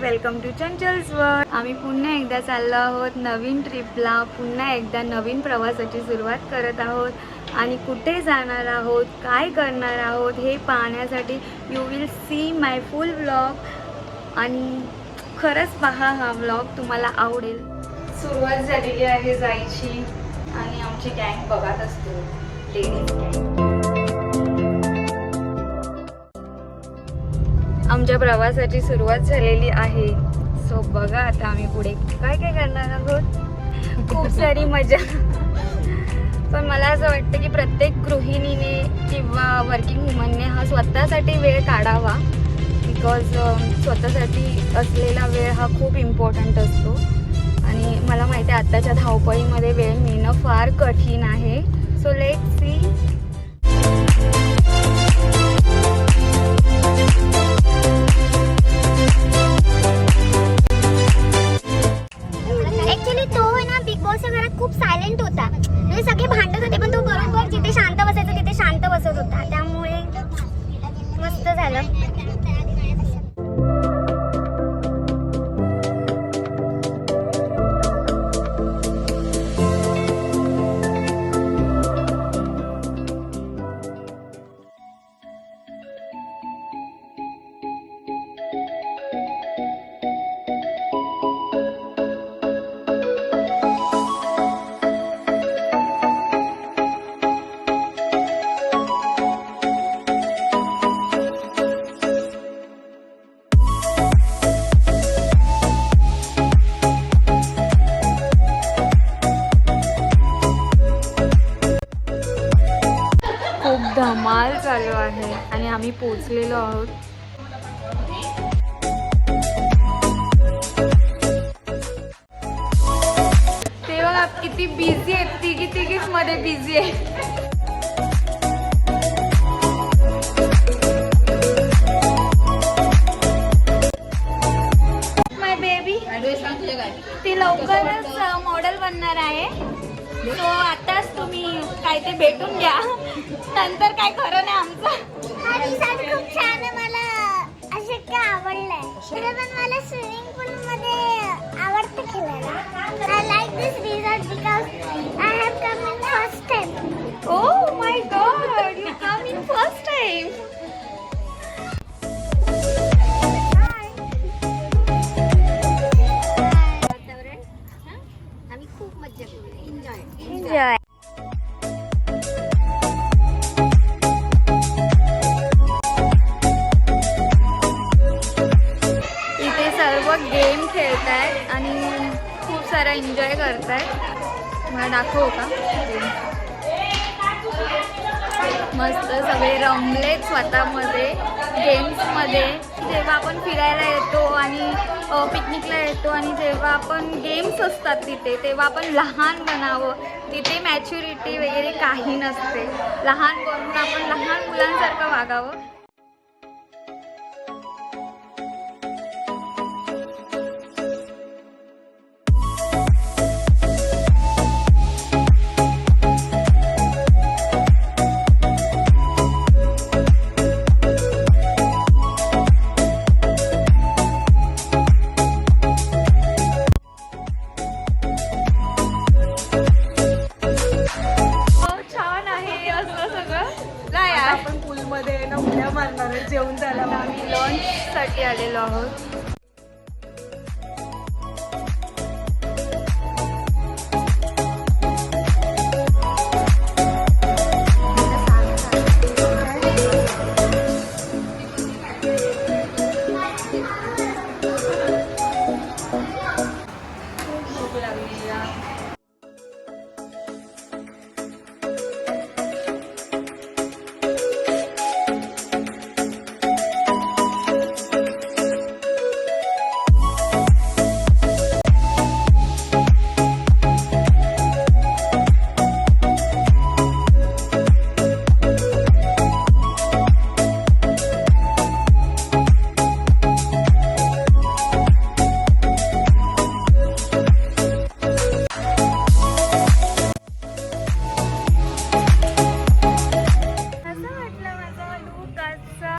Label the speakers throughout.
Speaker 1: Welcome to चंचल्स world. आम्ही पुन्हा एकदा चाललो आहोत नवीन ट्रिपला, पुन्हा एकदा नवीन प्रवासाची सुरुवात करत आहोत आणि कुठे जाणार आहोत, काय करणार आहोत हे पाहण्यासाठी you will see my full vlog आणि खरंच पहा हा व्लॉग, तुम्हाला आवडेल। सुरुवात झालेली आहे जायची आणि आमची गँग बघत असतो, लेडीज गँग। आमच्या प्रवासाची सुरुवात झालेली आहे। सो बघा आता आम्ही पुढे काय काय करणार आहोत। खूप सारी मजा, पण मला असं वाटतं की प्रत्येक गृहिणीने किंवा वर्किंग वुमनने हा स्वतःसाठी वेळ काढावा, बिकॉज स्वतःसाठी असलेला वेळ हा खूप इम्पॉर्टंट असतो आणि मला माहिती आहे आत्ताच्या धावपळीमध्ये वेळ मिळणं फार कठीण आहे। So let's see.
Speaker 2: खूप सायलेंट होता, म्हणजे सगळे भांडत होते पण तो बरोबर जिथे शांत बसायचं तिथे शांत बसत होता, त्यामुळे मस्त झालं।
Speaker 1: धमाल चालू आहे आणि आम्ही पोहोचलेलो आहोत। ते बघा किती बिझी आहेत, तिघीच मध्ये बिझी आहे। माय बेबी ती लवकरच मॉडेल बनणार आहे, सो आताच तुम्ही काय ते भेटून घ्या, नंतर काय खरं नाही आमचं।
Speaker 2: हा रिसॉर्ट खूप छान आहे, मला असं काय आवडलंय। खरं पण मला स्विमिंग पूल मध्ये आवडतं खेळायला। I like this resort because I have come in first time.
Speaker 1: Oh my God, you come in first time.
Speaker 2: आम्ही खूप मजा केली, एन्जॉय
Speaker 1: एन्जॉय। इथे सर्व गेम खेळतायत आणि खूप सारा एन्जॉय करतायत। मला दाखवू का? मस्त सगळे रमलेत स्वतःमध्ये, गेम्समध्ये। जेव्हा आपण फिरायला येतो आणि पिकनिकला येतो आणि जेव्हा आपण गेम्स असतात तिथे, तेव्हा आपण लहान बनावं, तिथे मॅच्युरिटी वगैरे काही नसते। लहान बनून आपण लहान मुलांसारखं वागावं।
Speaker 3: आपण पूलमध्ये ना उड्या मारणार आहे, जेवण झाला
Speaker 1: आम्ही लंचसाठी आलेलो आहोत। भूक लागली आहे।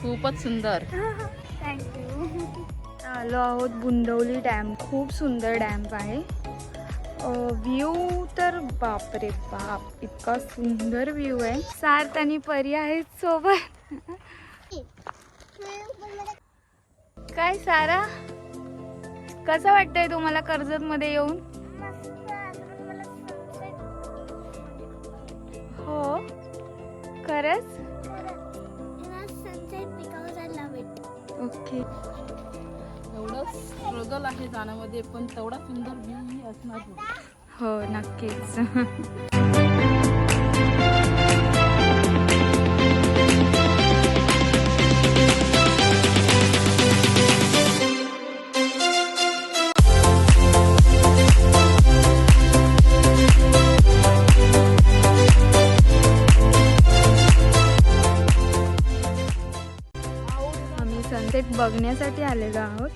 Speaker 3: खूपच सुंदर।
Speaker 1: थँक्यू। आलो आहोत बुंदवली डॅम. खूप सुंदर डॅम आहे. व्ह्यू तर बापरे बाप, इतका सुंदर व्ह्यू आहे. सार्थ आणि परी आहेत सोबत. काय सारा, कसं वाटतंय तुम्हाला कर्जत मध्ये येऊन? हो खरंच. ओके.
Speaker 3: एवढं स्ट्रगल आहे जाण्यामध्ये, पण तेवढा सुंदर व्ह्यू असणार.
Speaker 1: हो नक्कीच. आम्ही सनसेट बघण्यासाठी आलेलो आहोत.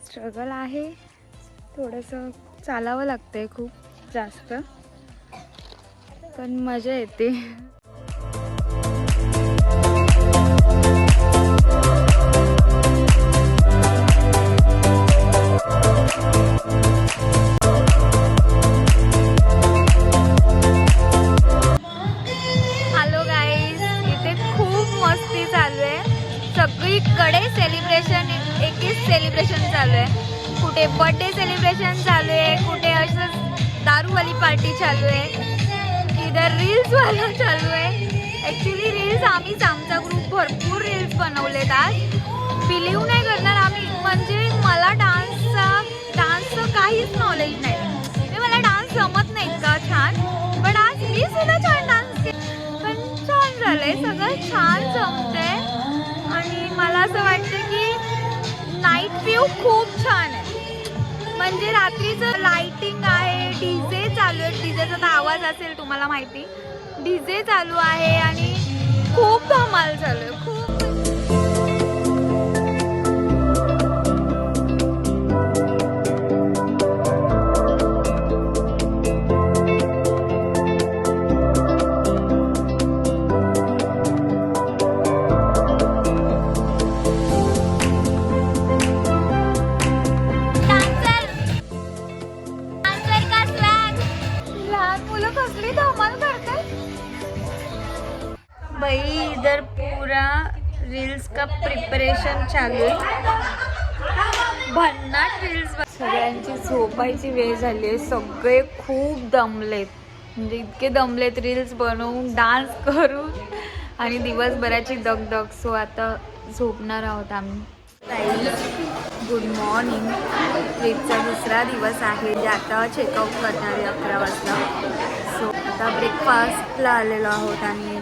Speaker 1: स्ट्रगल आहे, थोडंसं चालावं लागतंय खूप जास्त, पण मजा येते. हॅलो गाईज, इथे खूप मस्ती चालू आहे. सगळीकडे सेलिब्रेशन, एकच सेलिब्रेशन चालू आहे. कुठे बर्थडे सेलिब्रेशन चालू आहे, कुठे असंच दारूवाली पार्टी चालू आहे, इधर रील्स वाला चालू आहे. ॲक्च्युली रील्स आम्हीच, आमचा ग्रुप भरपूर रील्स बनवलेत आज. बिलीव्ह नाही करणार आम्ही, म्हणजे मला डान्सचं काहीच नॉलेज नाही. मला डान्स जमत नाही इतका छान, पण आज मी सुद्धा छान डान्स केला. पण छान झालंय, सगळं छान जमतंय. आणि मला असं वाटतं की नाईट व्ह्यू खूप छान आहे. म्हणजे रात्रीचं लाइटिंग आहे, डीजे चालू आहे. डीजेचा तर आवाज असेल तुम्हाला माहिती, डीजे चालू आहे आणि खूप धमाल चालू आहे. खूप भाई, इधर पूरा रील्स का प्रिपरेशन चालू आहे. भन्नाट रील्स. सगळ्यांची झोपायची वेळ झाली आहे. सगळे खूप दमलेत, म्हणजे इतके दमलेत रील्स बनवून, डान्स करून आणि दिवसभराची दगदग. सो आता झोपणार आहोत आम्ही. Good morning. ट्रिपचा दुसरा दिवस आहे. जे आता चेकआउट करणार आहे 11 वाजता. सो आता ब्रेकफास्टला आलेलो आहोत आणि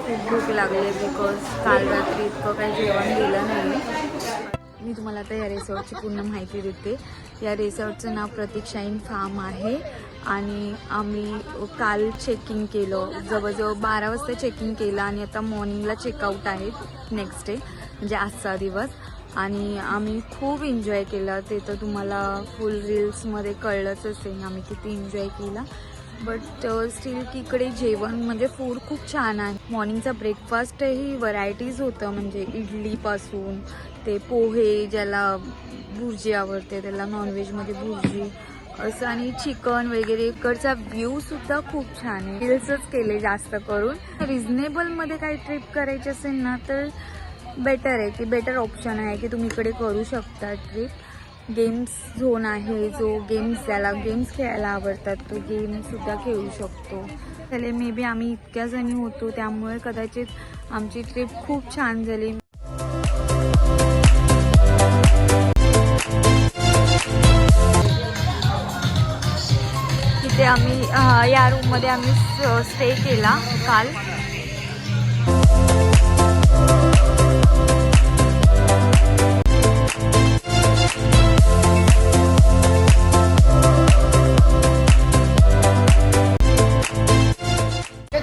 Speaker 1: खूप भूक लागली, बिकॉज काल रात्री इतकं काही जेवण दिलं नाही. मी तुम्हाला आता या रिसॉर्टची पूर्ण माहिती देते. या रिसॉर्टचं नाव प्रतीक्षाईन फार्म आहे आणि आम्ही काल चेकिंग केलं, जवळजवळ 12 वाजता चेकिंग केलं आणि आता मॉर्निंगला चेकआउट आहे नेक्स्ट डे, म्हणजे आजचा दिवस. आणि आम्ही खूप एन्जॉय केलं. ते तर तुम्हाला फुल रील्समध्ये कळलंच असेल आम्ही किती एन्जॉय केला. बट स्टील तिकडे जेवण म्हणजे फूड खूप छान आहे. मॉर्निंगचा ब्रेकफास्टही व्हरायटीज होतं, म्हणजे इडलीपासून ते पोहे, ज्याला भुर्जी आवडते त्याला नॉनव्हेजमध्ये भुर्जी असं, आणि चिकन वगैरे. इकडचा व्ह्यूसुद्धा खूप छान आहे. रील्सच केले जास्त करून. रिजनेबलमध्ये काही ट्रिप करायची असेल ना तर बेटर आहे, की बेटर ऑप्शन आहे की तुम्ही इकडे करू शकता ट्रिप. गेम्स झोन आहे, जो ज्याला गेम्स खेळायला आवडतात तो गेमसुद्धा खेळू शकतो. त्याला मे बी आम्ही इतक्या जणी होतो त्यामुळे कदाचित आमची ट्रिप खूप छान झाली. इथे आम्ही या रूममध्ये आम्ही स्टे केला काल.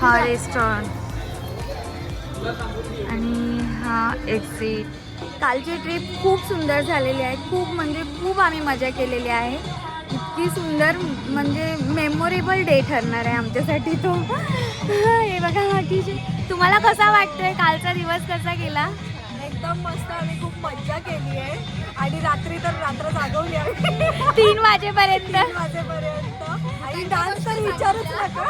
Speaker 1: हा रेस्टॉरंट आणि हा एक्झिट. कालची ट्रिप खूप सुंदर झालेली आहे. खूप म्हणजे खूप आम्ही मजा केलेली आहे. इतकी सुंदर, म्हणजे मेमोरेबल डे ठरणार आहे आमच्यासाठी तो. हे बघा बाकीचे. तुम्हाला कसा वाटतोय, कालचा दिवस कसा गेला?
Speaker 4: एकदम मस्त. आम्ही खूप मज्जा केली आहे आणि रात्री तर रात्र जागवली आम्ही
Speaker 1: 3 वाजेपर्यंत
Speaker 4: 3 वाजेपर्यंत. आणि डान्स तर विचारूच नका.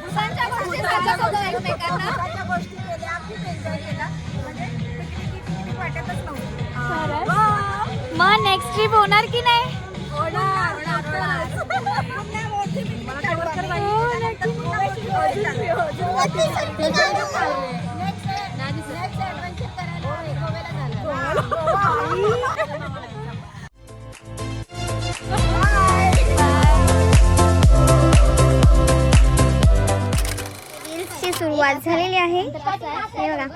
Speaker 1: भूतांच्या गोष्टी सांगत होतो एकमेकांना.
Speaker 4: भूतांच्या गोष्टी केल्या, खूप एन्जॉय केला. म्हणजे पिकनिक वाटतच नव्हती.
Speaker 1: खरंच?
Speaker 4: वा!
Speaker 1: मग नेक्स्ट ट्रिप होणार की नाही?
Speaker 4: होणार.
Speaker 2: रील्सची सुरुवात झालेली आहे. हे बघा.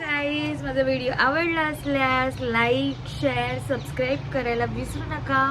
Speaker 1: गाईज, माझा व्हिडिओ आवडला असल्यास लाईक शेअर सबस्क्राईब करायला विसरू नका.